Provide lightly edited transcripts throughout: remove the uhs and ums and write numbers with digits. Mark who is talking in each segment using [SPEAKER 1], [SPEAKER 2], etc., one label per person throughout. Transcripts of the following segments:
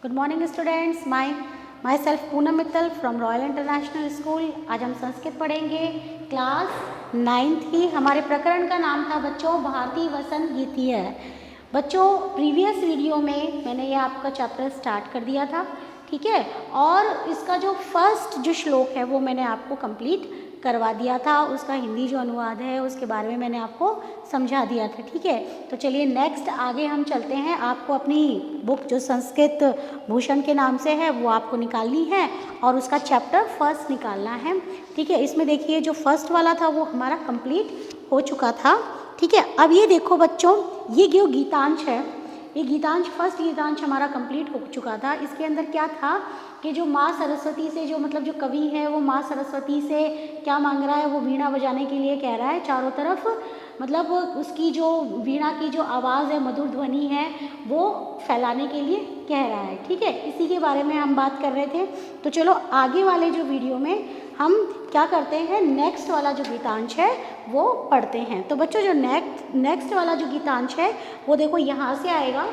[SPEAKER 1] Good morning students, my self Poonam Mittal from royal international school. आज हम संस्कृत पढ़ेंगे, क्लास 9th की। हमारे प्रकरण का नाम था बच्चों भारतीय वसंत गीतीय। बच्चों प्रीवियस वीडियो में मैंने ये आपका चैप्टर स्टार्ट कर दिया था, ठीक है, और इसका जो फर्स्ट जो श्लोक है वो मैंने आपको कंप्लीट करवा दिया था। उसका हिंदी जो अनुवाद है उसके बारे में मैंने आपको समझा दिया था, ठीक है। तो चलिए नेक्स्ट आगे हम चलते हैं। आपको अपनी बुक जो संस्कृत भूषण के नाम से है वो आपको निकालनी है और उसका चैप्टर फर्स्ट निकालना है, ठीक है। इसमें देखिए जो फर्स्ट वाला था वो हमारा कंप्लीट हो चुका था, ठीक है। अब ये देखो बच्चों, ये जो गीतांश है, ये गीतांश फर्स्ट गीतांश हमारा कंप्लीट हो चुका था। इसके अंदर क्या था कि जो माँ सरस्वती से, जो मतलब जो कवि है वो माँ सरस्वती से क्या मांग रहा है, वो वीणा बजाने के लिए कह रहा है चारों तरफ, मतलब उसकी जो वीणा की जो आवाज़ है, मधुर ध्वनि है, वो फैलाने के लिए कह रहा है, ठीक है। इसी के बारे में हम बात कर रहे थे। तो चलो आगे वाले जो वीडियो में हम क्या करते हैं, नेक्स्ट वाला जो गीतांश है वो पढ़ते हैं। तो बच्चों जो नेक्स्ट वाला जो गीतांश है वो देखो यहाँ से आएगा।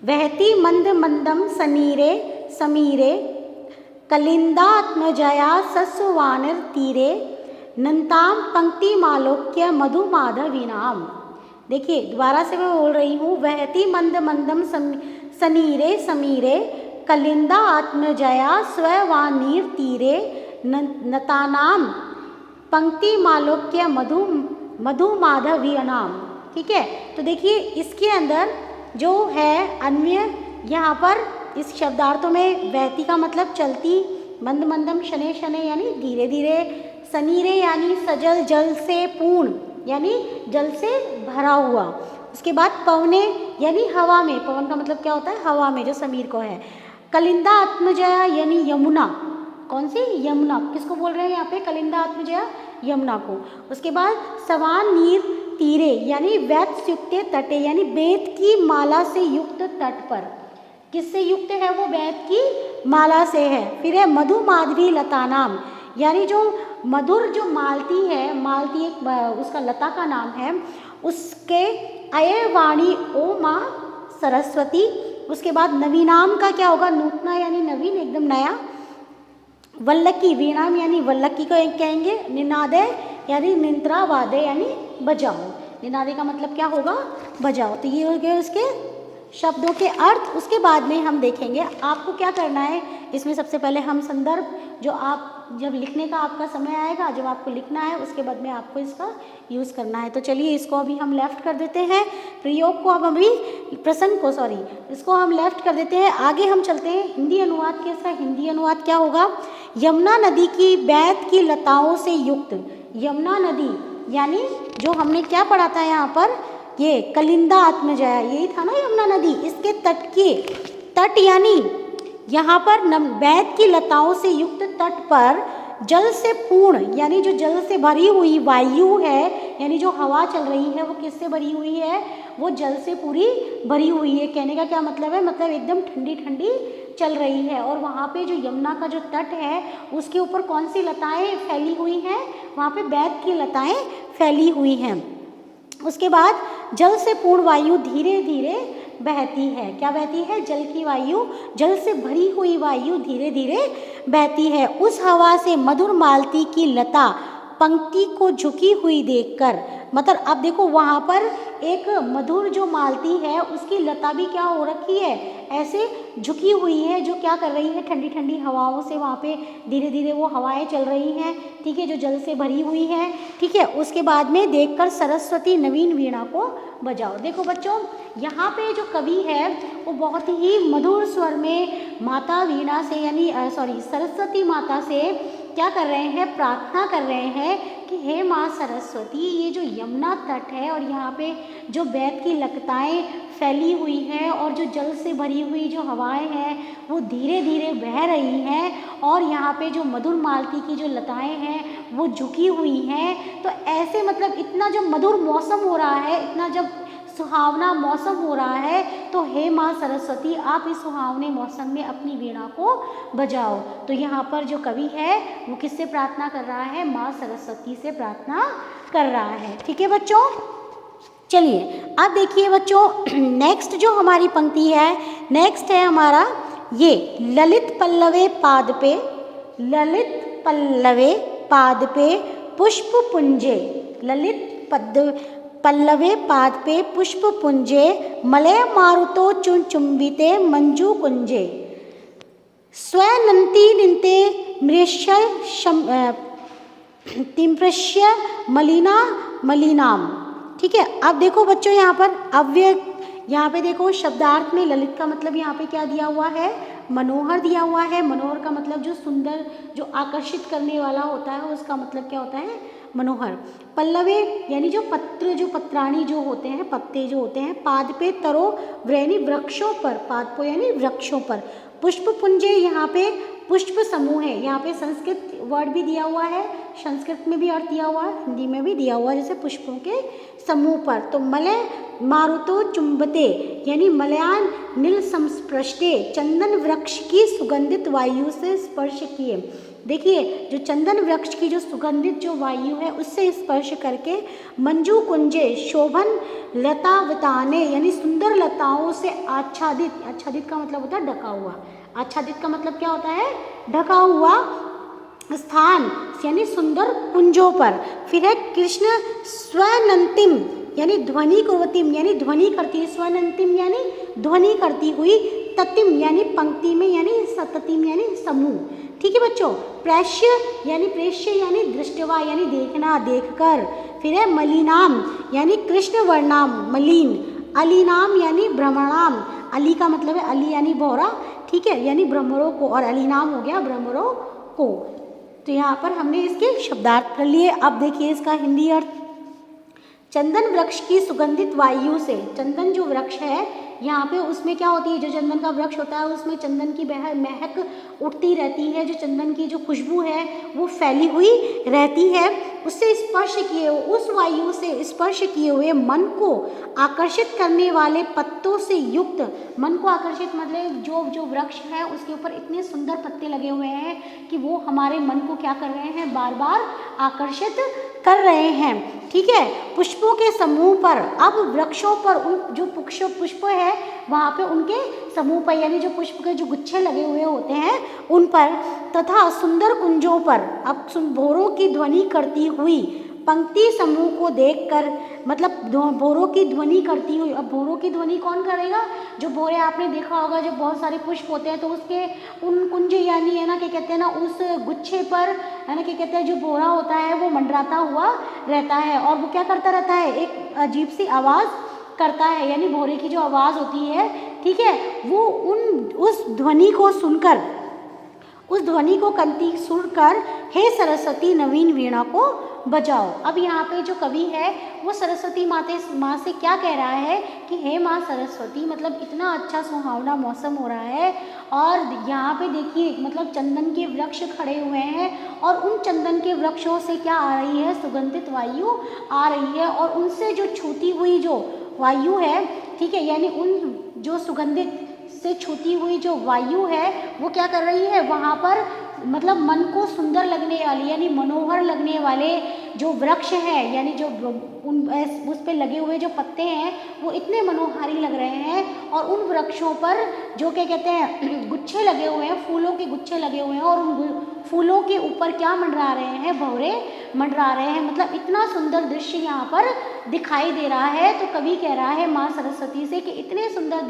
[SPEAKER 1] वहती मंद मंदम सनीरे समीरे कलिंदात्मजया सस्वानिर तीरे नंताम पंक्ति मालोक्य मधु माधवीनाम। देखिए दोबारा से मैं बोल रही हूँ, वहती मंद मंदम सनीरे समीरे कलिंदा आत्मजया स्ववानीर तीरे नतानाम पंक्ति मालोक्य मधु माधवीनाम, ठीक है। तो देखिए इसके अंदर जो है अन्वय, यहाँ पर इस शब्दार्थों में वहती का मतलब चलती, मंद मंदम शनै शनै यानी धीरे धीरे, सनीरे यानी सजल जल से पूर्ण यानी जल से भरा हुआ, उसके बाद पवने यानी हवा में, पवन का मतलब क्या होता है हवा में, जो समीर को है। कलिंदा आत्मजया यानी यमुना, कौन सी यमुना, किसको बोल रहे हैं यहाँ पे, कलिंदा आत्मजया यमुना को। उसके बाद सवान नीर तीरे यानी वैत युक्त तटे यानी बेत की माला से युक्त तट पर, किससे युक्त है वो, बेत की माला से है। फिर है मधु माधवी लतानाम यानी जो मधुर जो मालती है, मालती एक उसका लता का नाम है, उसके अय वाणी ओ माँ सरस्वती। उसके बाद नवीनाम का क्या होगा, नूतना यानी नवीन, एकदम नया। वल्लकी वीणाम यानी वल्लकी को कहेंगे। निनादे यानी निंत्रा वादे यानी बजाओ, निनादे का मतलब क्या होगा, बजाओ। तो ये हो गए उसके शब्दों के अर्थ। उसके बाद में हम देखेंगे आपको क्या करना है। इसमें सबसे पहले हम संदर्भ, जो आप जब लिखने का आपका समय आएगा, जब आपको लिखना है उसके बाद में आपको इसका यूज़ करना है। तो चलिए इसको अभी हम लेफ्ट कर देते हैं, प्रयोग को अब अभी प्रसंग को, सॉरी, इसको हम लेफ्ट कर देते हैं। आगे हम चलते हैं हिंदी अनुवाद के। इसका हिंदी अनुवाद क्या होगा, यमुना नदी की बैत की लताओं से युक्त, यमुना नदी यानी जो हमने क्या पढ़ा था यहाँ पर, ये कलिंदा आत्मजया, यही था ना यमुना नदी, इसके तट के, तट यानी यहाँ पर बैत की लताओं से युक्त तट पर जल से पूर्ण यानी जो जल से भरी हुई वायु है, यानी जो हवा चल रही है वो किससे भरी हुई है, वो जल से पूरी भरी हुई है। कहने का क्या मतलब है, मतलब एकदम ठंडी ठंडी चल रही है। और वहाँ पे जो यमुना का जो तट है उसके ऊपर कौन सी लताएं फैली हुई हैं, वहाँ पे बैत की लताएं फैली हुई हैं। उसके बाद जल से पूर्ण वायु धीरे धीरे बहती है, क्या बहती है, जल की वायु, जल से भरी हुई वायु धीरे धीरे बहती है। उस हवा से मधुर मालती की लता पंक्ति को झुकी हुई देखकर, मतलब अब देखो वहाँ पर एक मधुर जो मालती है उसकी लता भी क्या हो रखी है, ऐसे झुकी हुई है, जो क्या कर रही है, ठंडी ठंडी हवाओं से वहाँ पे धीरे धीरे वो हवाएं चल रही हैं, ठीक है, जो जल से भरी हुई है, ठीक है। उसके बाद में देखकर सरस्वती नवीन वीणा को बजाओ। देखो बच्चों यहाँ पे जो कवि है वो बहुत ही मधुर स्वर में माता वीणा से यानी सरस्वती माता से क्या कर रहे हैं, प्रार्थना कर रहे हैं कि हे माँ सरस्वती, ये जो यमुना तट है और यहाँ पे जो बैत की लताएं फैली हुई हैं और जो जल से भरी हुई जो हवाएं हैं वो धीरे धीरे बह रही हैं, और यहाँ पे जो मधुर मालती की जो लताएं हैं वो झुकी हुई हैं। तो ऐसे मतलब इतना जब मधुर मौसम हो रहा है, इतना जब सुहावना मौसम हो रहा है, तो हे माँ सरस्वती आप इस सुहावने मौसम में अपनी वीणा को बजाओ। तो यहाँ पर जो कवि है वो किससे प्रार्थना कर रहा है, माँ सरस्वती से प्रार्थना कर रहा है, ठीक है बच्चों। चलिए अब देखिए बच्चों, नेक्स्ट जो हमारी पंक्ति है, नेक्स्ट है हमारा ये ललित पल्लवे पाद पे, ललित पल्लवे पाद पे पुष्प पुंजे, ललित पल्लवे पाद पे पुष्प पुंजे मलय मारुतो चुंबिते मंजू कुंजे स्वनंती निंते मृष्य तिम्प्रश्य मलिना मलिनाम। ठीक है, अब देखो बच्चों यहाँ पर अव्यय, यहाँ पे देखो शब्दार्थ में ललित का मतलब यहाँ पे क्या दिया हुआ है, मनोहर दिया हुआ है। मनोहर का मतलब जो सुंदर, जो आकर्षित करने वाला होता है, उसका मतलब क्या होता है, मनोहर। पल्लवे यानी जो पत्र, जो पत्राणी जो होते हैं, पत्ते जो होते हैं। पाद पे तरो यानी वृक्षों पर, पाद पे यानी वृक्षों पर। पुष्प पुंजे यहाँ पे पुष्प समूह है, यहाँ पे संस्कृत वर्ड भी दिया हुआ है, संस्कृत में भी अर्थ दिया हुआ है, हिंदी में भी दिया हुआ है, जैसे पुष्पों के समूह पर। तो मलय मारुतो चुंबते यानी मलयान नील संस्पृष्टे, चंदन वृक्ष की सुगंधित वायु से स्पर्श किए। देखिए जो चंदन वृक्ष की जो सुगंधित जो वायु है उससे स्पर्श करके मंजू कुंजे शोभन लता वताने यानी सुंदर लताओं से आच्छादित, आच्छादित का मतलब होता है ढका हुआ, आच्छादित का मतलब क्या होता है, ढका हुआ स्थान यानी सुंदर कुंजों पर। फिर है कृष्ण स्वनंतिम यानी ध्वनि कुर्वतिम यानी ध्वनि करती, स्वनंतिम यानी ध्वनि करती हुई, ततिम यानी पंक्ति में यानी सततिम यानी समूह। ठीक है बच्चों, प्रेष्य यानी प्रेष्य यानी दृष्टवा यानी देखना, देखकर। फिर है मलिनाम यानी कृष्ण वर्णाम मलिन, अलीनाम यानी भ्रमणाम, अली का मतलब है अली यानी भौरा, ठीक है, यानी भ्रमरों को, और अलीनाम हो गया भ्रमरों को। तो यहाँ पर हमने इसके शब्दार्थ कर लिए। अब देखिए इसका हिंदी अर्थ, चंदन वृक्ष की सुगंधित वायु से, चंदन जो वृक्ष है यहाँ पे उसमें क्या होती है, जो चंदन का वृक्ष होता है उसमें चंदन की महक उठती रहती है, जो चंदन की जो खुशबू है वो फैली हुई रहती है। उससे स्पर्श किए, उस वायु से स्पर्श किए हुए मन को आकर्षित करने वाले पत्तों से युक्त, मन को आकर्षित मतलब जो वृक्ष है उसके ऊपर इतने सुंदर पत्ते लगे हुए हैं कि वो हमारे मन को क्या कर रहे हैं, बार बार आकर्षित कर रहे हैं। ठीक है, पुष्पों के समूह पर, अब वृक्षों पर उन जो पुष्प है वहाँ पे उनके समूह पर यानी जो पुष्प के जो गुच्छे लगे हुए होते हैं उन पर, तथा सुंदर कुंजों पर। अब भौरों की ध्वनि करती हुई पंक्ति समूह को देखकर, मतलब भौरों की ध्वनि करती हुई। अब भौरों की ध्वनि कौन करेगा, जो भौरे आपने देखा होगा जो बहुत सारे पुष्प होते हैं तो उसके उन कुंज यानी है ना क्या कहते हैं ना, उस गुच्छे पर है ना क्या कहते हैं, जो भौरा होता है वो मंडराता हुआ रहता है और वो क्या करता रहता है, एक अजीब सी आवाज़ करता है, यानी भौरे की जो आवाज़ होती है, ठीक है, वो उस ध्वनि को सुनकर, उस ध्वनि को कंठी सुनकर हे सरस्वती नवीन वीणा को बजाओ। अब यहाँ पे जो कवि है वो सरस्वती माँ से क्या कह रहा है कि हे माँ सरस्वती, मतलब इतना अच्छा सुहावना मौसम हो रहा है और यहाँ पे देखिए मतलब चंदन के वृक्ष खड़े हुए हैं और उन चंदन के वृक्षों से क्या आ रही है, सुगंधित वायु आ रही है और उनसे जो छूती हुई जो वायु है, ठीक है, यानी उन जो सुगंधित से छूती हुई जो वायु है वो क्या कर रही है, वहाँ पर मतलब मन को सुंदर लगने वाली यानी मनोहर लगने वाले जो वृक्ष है, यानी जो उस पे लगे हुए जो पत्ते हैं वो इतने मनोहारी लग रहे हैं और उन वृक्षों पर जो क्या कहते हैं गुच्छे लगे हुए हैं, फूलों के गुच्छे लगे हुए हैं और उन फूलों के ऊपर क्या मंडरा रहे हैं, भंवरे मंडरा रहे हैं। मतलब इतना सुंदर दृश्य यहाँ पर दिखाई दे रहा है। तो कवि कह रहा है माँ सरस्वती से कि इतने सुंदर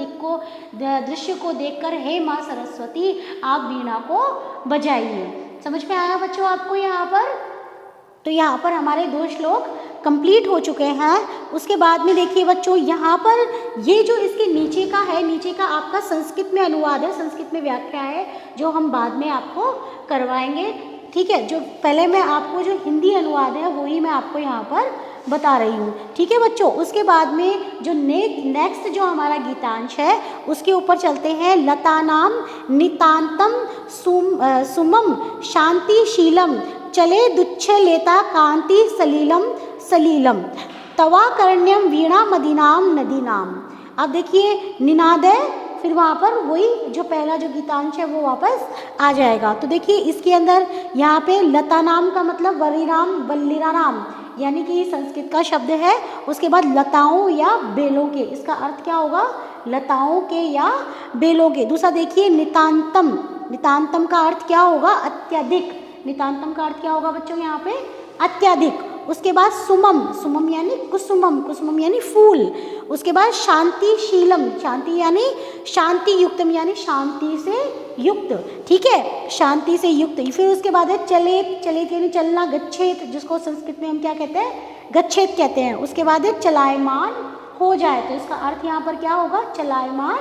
[SPEAKER 1] दृश्य को देखकर हे माँ सरस्वती आप वीणा को बजाइए। समझ में आया बच्चों आपको यहाँ पर? तो यहाँ पर हमारे 2 श्लोक कंप्लीट हो चुके हैं। उसके बाद में देखिए बच्चों यहाँ पर ये जो इसके नीचे का है, नीचे का आपका संस्कृत में अनुवाद है, संस्कृत में व्याख्या है जो हम बाद में आपको करवाएंगे। ठीक है, जो पहले मैं आपको जो हिंदी अनुवाद है वही मैं आपको यहाँ पर बता रही हूँ। ठीक है बच्चों, उसके बाद में जो नेक्स्ट जो हमारा गीतांश है उसके ऊपर चलते हैं। लतानाम नितांतम सुमम शांतिशीलम चले दुच्छ लेता कांति सलीलम सलीलम तवाकर्ण्यम वीणा मदीनाम नदीनाम। अब देखिए निनाद है, फिर वहाँ पर वही जो पहला जो गीतांश है वो वापस आ जाएगा। तो देखिए इसके अंदर यहाँ पे लता नाम का मतलब वरीराम वल्लीराराम यानी कि ये संस्कृत का शब्द है। उसके बाद लताओं या बेलों के, इसका अर्थ क्या होगा, लताओं के या बेलों के। दूसरा देखिए नितांतम, नितांतम का अर्थ क्या होगा, अत्यधिक। नितांतम का अर्थ क्या होगा बच्चों यहाँ पे, अत्यधिक। उसके बाद सुमम, सुमम यानी कुसुमम, कुसुमम यानी फूल। उसके बाद शांतिशीलम, शांति यानी शांति युक्तम यानी शांति से युक्त, ठीक है, शांति से युक्त। फिर उसके बाद है चलेत, चलेत यानी चलना, गच्छेत जिसको संस्कृत में हम क्या कहते हैं, गच्छेत कहते हैं। उसके बाद है चलायमान हो जाए, तो इसका अर्थ यहाँ पर क्या होगा, चलायमान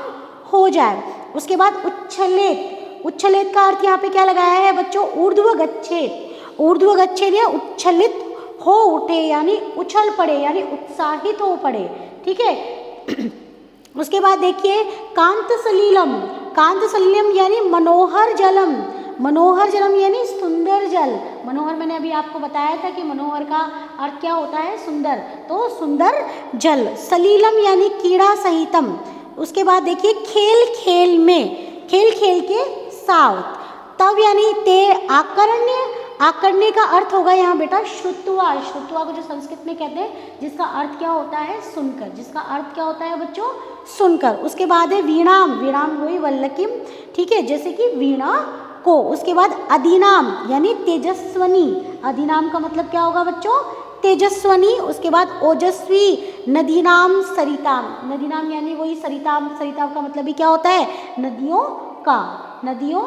[SPEAKER 1] हो जाए। उसके बाद उच्छलेत, उच्छलेत का अर्थ यहाँ पे क्या लगाया है बच्चों, ऊर्ध्व गच्छेत, ऊर्ध्व गच्छेत या उच्छलित हो उठे यानी उछल पड़े यानी उत्साहित हो पड़े, ठीक है। उसके बाद देखिए कांत सलीलम, कांत सलीलम यानी मनोहर जलम, मनोहर जलम यानी सुंदर जल। मनोहर मैंने अभी आपको बताया था कि मनोहर का अर्थ क्या होता है, सुंदर, तो सुंदर जल। सलीलम यानी कीड़ा सहितम। उसके बाद देखिए खेल खेल में, खेल खेल के साथ। तब यानी ते आकर्ण्य, आकर्ण्य का अर्थ होगा यहाँ बेटा श्रुत्वा, श्रुत्वा को जो संस्कृत में कहते हैं, जिसका अर्थ क्या होता है, सुनकर, जिसका अर्थ क्या होता है बच्चों, सुनकर। उसके बाद है वीणाम, वीणाम हुई वल्लकिम, ठीक है, जैसे कि वीणा को। उसके बाद अधिनाम यानी तेजस्वनी, अधिनाम का मतलब क्या होगा बच्चों, तेजस्वनी। उसके बाद ओजस्वी, नदीनाम सरिताम, नदीनाम यानी वही सरिताम, सरिताम का मतलब भी क्या होता है, नदियों का, नदियों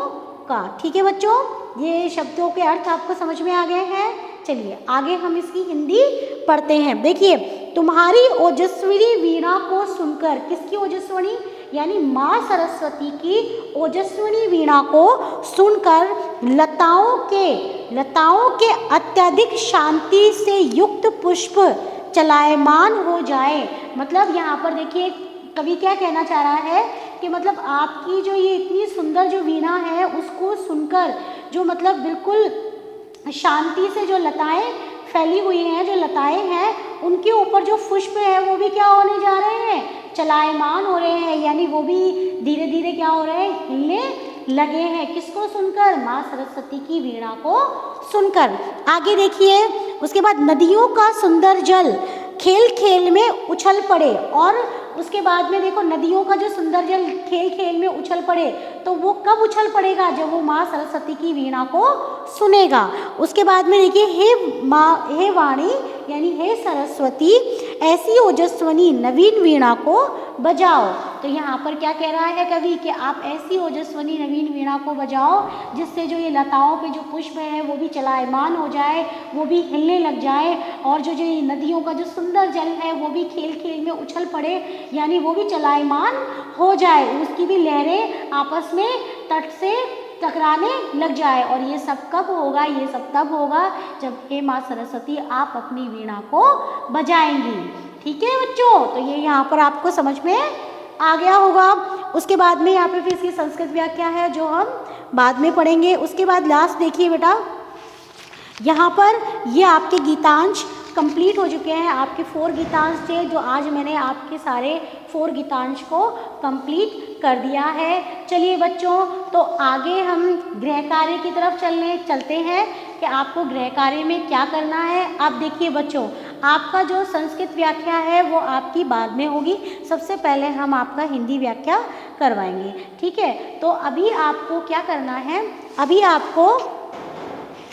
[SPEAKER 1] का, ठीक है बच्चों। ये शब्दों के अर्थ आपको समझ में आ गए हैं। चलिए आगे हम इसकी हिंदी पढ़ते हैं। देखिए तुम्हारी ओजस्विनी वीणा को सुनकर, किसकी ओजस्विनी, यानी माँ सरस्वती की ओजस्विनी वीणा को सुनकर लताओं के अत्यधिक शांति से युक्त पुष्प चलायमान हो जाए। मतलब यहाँ पर देखिए कवि क्या कहना चाह रहा है कि मतलब आपकी जो ये इतनी सुंदर जो वीणा है उसको सुनकर जो मतलब बिल्कुल शांति से जो लताएं फैली हुई हैं, जो लताएं हैं, उनके ऊपर जो पुष्प है वो भी क्या होने जा रहे हैं, चलायमान हो रहे हैं, यानी वो भी धीरे धीरे क्या हो रहे हैं, हिलने लगे हैं। किसको सुनकर, माँ सरस्वती की वीणा को सुनकर। आगे देखिए उसके बाद नदियों का सुंदर जल खेल खेल में उछल पड़े, और उसके बाद में देखो नदियों का जो सुंदर जल खेल खेल में उछल पड़े, तो वो कब उछल पड़ेगा, जब वो माँ सरस्वती की वीणा को सुनेगा। उसके बाद में देखिए हे वाणी यानी हे सरस्वती ऐसी ओजस्वनी नवीन वीणा को बजाओ। तो यहाँ पर क्या कह रहा है कवि कि आप ऐसी ओजस्वनी नवीन वीणा को बजाओ जिससे जो ये लताओं के जो पुष्प है वो भी चलायमान हो जाए, वो भी हिलने लग जाए, और जो ये नदियों का जो सुंदर जल है वो भी खेल खेल में उछल पड़े, यानी वो भी चलायमान हो जाए, उसकी भी लहरें आपस में तट से टकराने लग जाए। और ये सब कब होगा, ये सब तब होगा जब हे माँ सरस्वती आप अपनी वीणा को बजाएंगी। ठीक है बच्चों, तो ये यहाँ पर आपको समझ में आ गया होगा। उसके बाद में यहाँ पे फिर इसकी संस्कृत व्याख्या है जो हम बाद में पढ़ेंगे। उसके बाद लास्ट देखिए बेटा, यहाँ पर ये आपके गीतांश कंप्लीट हो चुके हैं। आपके 4 गीतांश थे जो आज मैंने आपके सारे 4 गीतांश को कंप्लीट कर दिया है। चलिए बच्चों, तो आगे हम गृह कार्य की तरफ चलते हैं कि आपको गृह कार्य में क्या करना है। अब देखिए बच्चों, आपका जो संस्कृत व्याख्या है वो आपकी बाद में होगी, सबसे पहले हम आपका हिंदी व्याख्या करवाएंगे। ठीक है, तो अभी आपको क्या करना है, अभी आपको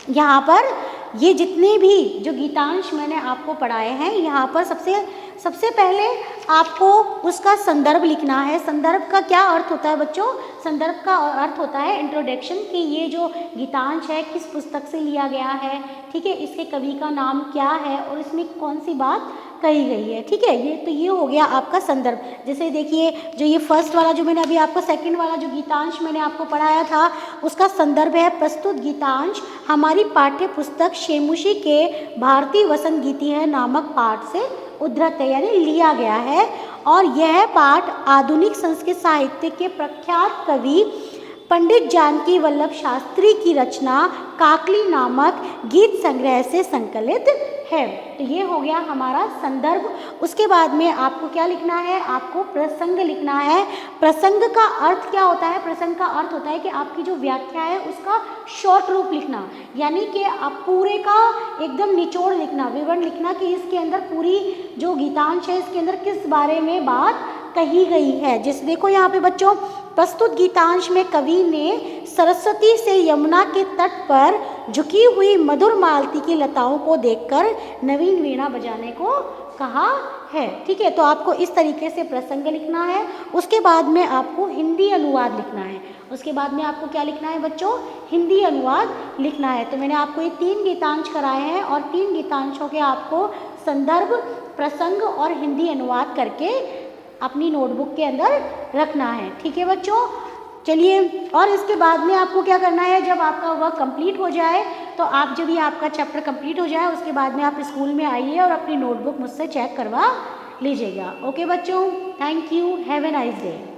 [SPEAKER 1] यहाँ पर ये जितने भी जो गीतांश मैंने आपको पढ़ाए हैं, यहाँ पर सबसे पहले आपको उसका संदर्भ लिखना है। संदर्भ का क्या अर्थ होता है बच्चों, संदर्भ का अर्थ होता है इंट्रोडक्शन, कि ये जो गीतांश है किस पुस्तक से लिया गया है, ठीक है, इसके कवि का नाम क्या है और इसमें कौन सी बात कही गई है। ठीक है, ये हो गया आपका संदर्भ। जैसे देखिए जो ये फर्स्ट वाला जो मैंने अभी आपको सेकंड वाला जो गीतांश मैंने आपको पढ़ाया था उसका संदर्भ है प्रस्तुत गीतांश हमारी पाठ्य पुस्तक शेमुशी के भारतीय वसंत गीति है नामक पाठ से उद्धृत है, यानी लिया गया है। और यह पाठ आधुनिक संस्कृत साहित्य के प्रख्यात कवि पंडित जानकी वल्लभ शास्त्री की रचना काकली नामक गीत संग्रह से संकलित है। तो ये हो गया हमारा संदर्भ। उसके बाद में आपको क्या लिखना है, आपको प्रसंग लिखना है। प्रसंग का अर्थ क्या होता है, प्रसंग का अर्थ होता है कि आपकी जो व्याख्या है उसका शॉर्ट रूप लिखना, यानी कि आप पूरे का एकदम निचोड़ लिखना, विवरण लिखना कि इसके अंदर पूरी जो गीतांश है इसके अंदर किस बारे में बात कही गई है। जैसे देखो यहाँ पे बच्चों, प्रस्तुत गीतांश में कवि ने सरस्वती से यमुना के तट पर झुकी हुई मधुर मालती की लताओं को देखकर नवीन वीणा बजाने को कहा है। ठीक है, तो आपको इस तरीके से प्रसंग लिखना है। उसके बाद में आपको हिंदी अनुवाद लिखना है। उसके बाद में आपको क्या लिखना है बच्चों, हिंदी अनुवाद लिखना है। तो मैंने आपको ये 3 गीतांश कराए हैं और 3 गीतांशों के आपको संदर्भ, प्रसंग और हिंदी अनुवाद करके अपनी नोटबुक के अंदर रखना है। ठीक है बच्चों, चलिए। और इसके बाद में आपको क्या करना है, जब आपका वर्क कंप्लीट हो जाए, तो आप जब ये आपका चैप्टर कंप्लीट हो जाए उसके बाद में आप स्कूल में आइए और अपनी नोटबुक मुझसे चेक करवा लीजिएगा। ओके बच्चों, thank you, have a nice day.